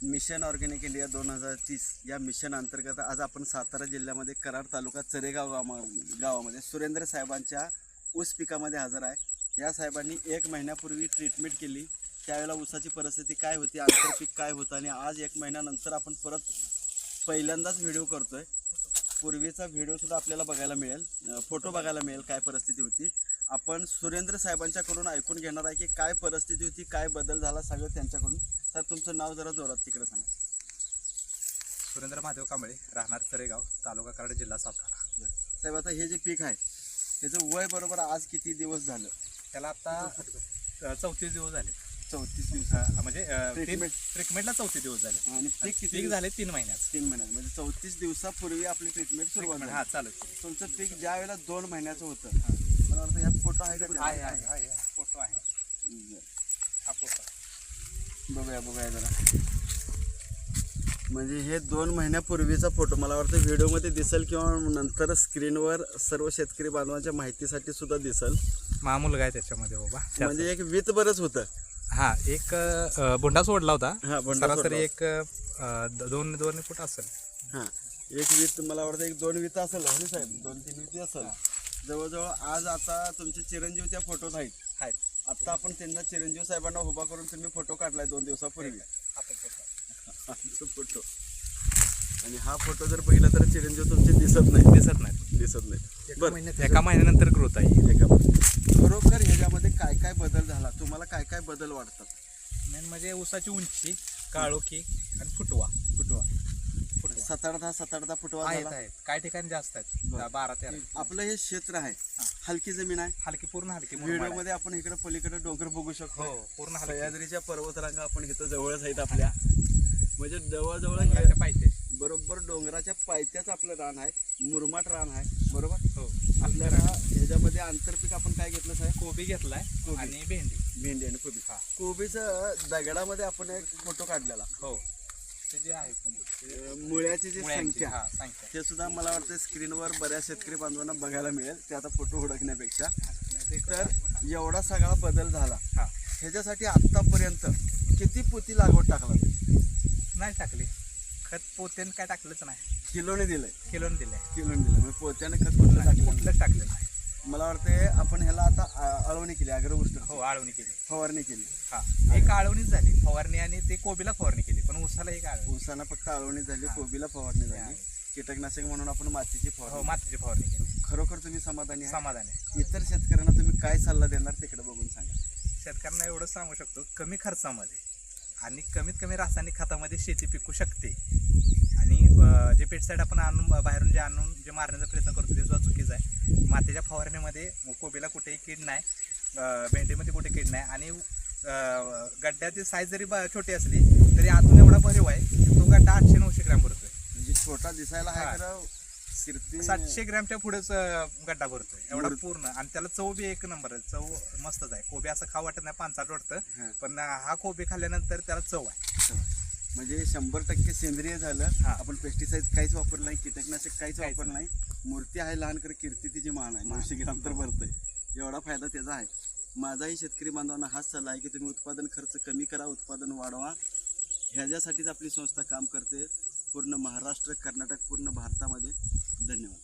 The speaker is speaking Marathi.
मिशन ऑर्गॅनिक इंडिया 2030 या मिशन अंतर्गत आज आपण सातारा जिल्ह्यामध्ये कराड तालुका चरेगाव गावामध्ये सुरेंद्र साहेबांच्या ऊस पिकामध्ये हजर आहे। या साहेबांनी 1 महिन्यापूर्वी ट्रीटमेंट केली, त्यावेळेला ऊसाची परिस्थिती काय होती, आंतरपीक काय होतं आणि आज 1 महिन्यानंतर आपण परत पहिल्यांदाच व्हिडिओ करतोय। पूर्वीचा व्हिडिओसुद्धा आपल्याला बघायला मिळेल, फोटो बघायला मिळेल काय परिस्थिती होती। आपण सुरेंद्र साहेबांच्याकडून ऐकून घेणार आहे की काय परिस्थिती होती, काय बदल झाला सगळं त्यांच्याकडून। सर तुमचं नाव जरा जोरात तिकडे सांगा। सुरेंद्र महादेव कांबळे, राहणार चरेगाव, तालुका कराड, जिल्हा सातारा। साहेब आता हे जे पीक आहे त्याचं वय बरोबर आज किती दिवस झालं? त्याला आता 34 दिवस झाले। 34 दिवस म्हणजे ट्रीटमेंटला 34 दिवस झाले आणि पीक किती पीक झाले 3 महिन्यात। 3 महिन्यात म्हणजे 34 दिवसापूर्वी आपली ट्रीटमेंट सुरुवात झाली। हा चालू। तुमचं पीक ज्या वेळेला 2 महिन्याचं होतं, मला वाटतं ह्यात फोटो आहे का? आहे फोटो आहे, हा फोटो बघूया जरा। म्हणजे हे 2 महिन्यापूर्वीचा फोटो मला वाटतं व्हिडिओमध्ये दिसेल किंवा नंतर स्क्रीनवर सर्व शेतकरी बांधवांच्या माहितीसाठी सुद्धा दिसेल। माझा मुलगा आहे त्याच्यामध्ये बाबा, म्हणजे एक वित बरंच होतं। हा एक बोंडा सोडला होता, सरासरी एक 2 फूट असेल। हां एक वीत मला वाटतं 1-2 वीत असेल हो साहेब, 2-3 वीती असेल जवळजवळ। आज आता तुमचे चिरंजीव त्या फोटोत आहेत। आता आपण त्यांना चिरंजीव साहेबांना उभा करून तुम्ही फोटो काढलाय 2 दिवसापूर्वी, फोटो। आणि हा फोटो जर बघितला तर चिरंजीव तुमचे दिसत नाही। बरं, एका महिन्यानंतर ग्रोथ आहे। खरोखर ह्याच्यामध्ये काय काय बदल झाला, तुम्हाला काय काय बदल वाटतात? मेन म्हणजे ऊसाची उंची, काळोखी आणि फुटवा 7-8 फुटवा झाला। काही ठिकाणी जास्त आहेत, 12-13। आपलं हे क्षेत्र आहे, हलकी जमीन आहे, हलकी पूर्ण हलकी। व्हिडिओ मध्ये आपण इकडे पलीकडे डोंगर बघू शकतो। हो पूर्ण सह्याद्रीच्या पर्वतरांगा आपण इथं जवळच आहेत आपल्या, म्हणजे जवळजवळ पाहिजे बरोबर डोंगराच्या पायथ्याच आपलं रान आहे, मुरमाड रान आहे बरोबर। हो आपल्याला ह्याच्यामध्ये आंतरपीक आपण काय घेतलं साहेब? कोबी घेतलाय आणि भेंडी आणि कोबी। कोबीचं दगडामध्ये आपण एक फोटो काढलेला, हो ते जे आहे मुळ्याची जी संख्या ते सुद्धा मला वाटतं स्क्रीनवर बऱ्याच शेतकरी बांधवांना बघायला मिळेल, ते आता फोटो हुडकण्यापेक्षा। तर एवढा सगळा बदल झाला, ह्याच्यासाठी आत्तापर्यंत किती पोती लागवड टाकला? नाही टाकली, खत पोत्याने काय टाकलंच नाही। किलोने दिलंय? किलोने दिलंय। म्हणजे पोत्याने खत कुठलं टाकलं नाही। मला वाटते आपण ह्याला आता अळवणी केली, अग्रगोष्ट आळवणी केली, फवारणी केली। एक आळवणीच झाली फवारणी, आणि ते कोबीला फवारणी केली, पण ऊसाला एक ऊसाला फक्त आळवणी झाली, कोबीला फवारणी झाली। कीटकनाशक म्हणून आपण मातीची फवारणी केली। खरोखर तुम्ही समाधानी आहे? समाधानी। इतर शेतकऱ्यांना तुम्ही काय सल्ला देणार तिकडे बघून सांगा। शेतकऱ्यांना एवढं सांगू शकतो, कमी खर्चामध्ये आणि कमीत कमी रासायनिक खतामध्ये शेती पिकू शकते। आणि जे पेस्टिसाइड आपण बाहेरून जे मारण्याचा प्रयत्न करतो ते सुद्धा चुकीचं आहे। मातीच्या फवारणीमध्ये कोबीला कुठेही कीड नाही, भेंडीमध्ये कुठे कीड नाही, आणि गड्ड्याची साईज जरी छोटी असली तरी आतून एवढा भरीव आहे की तो गड्डा 800-900 ग्रॅम भरतोय। म्हणजे छोटा दिसायला आहे खरं, 700 ग्रॅमच्या पुढेच गड्डा भरतोय एवढा पूर्ण। आणि त्याला चव बी 1 नंबर आहे, चव मस्तच आहे। कोबी असं खाऊ वाटत नाही, पानसाट वाटतं, पण हा कोबी खाल्ल्यानंतर त्याला चव आहे। म्हणजे 100% सेंद्रिय झालं। आपण पेस्टिसाइड काहीच वापरलं नाही, कीटकनाशक काहीच वापरलं नाही। मूर्ती आहे लहान, कर कीर्ती तिची महान आहे। 900 ग्राम तर भरतंय, एवढा फायदा त्याचा आहे। माझाही शेतकरी बांधवांना हाच सल्ला आहे की तुम्ही उत्पादन खर्च कमी करा, उत्पादन वाढवा। ह्याच्यासाठीच आपली संस्था काम करते, पूर्ण महाराष्ट्र, कर्नाटक, पूर्ण भारतामध्ये। धन्यवाद।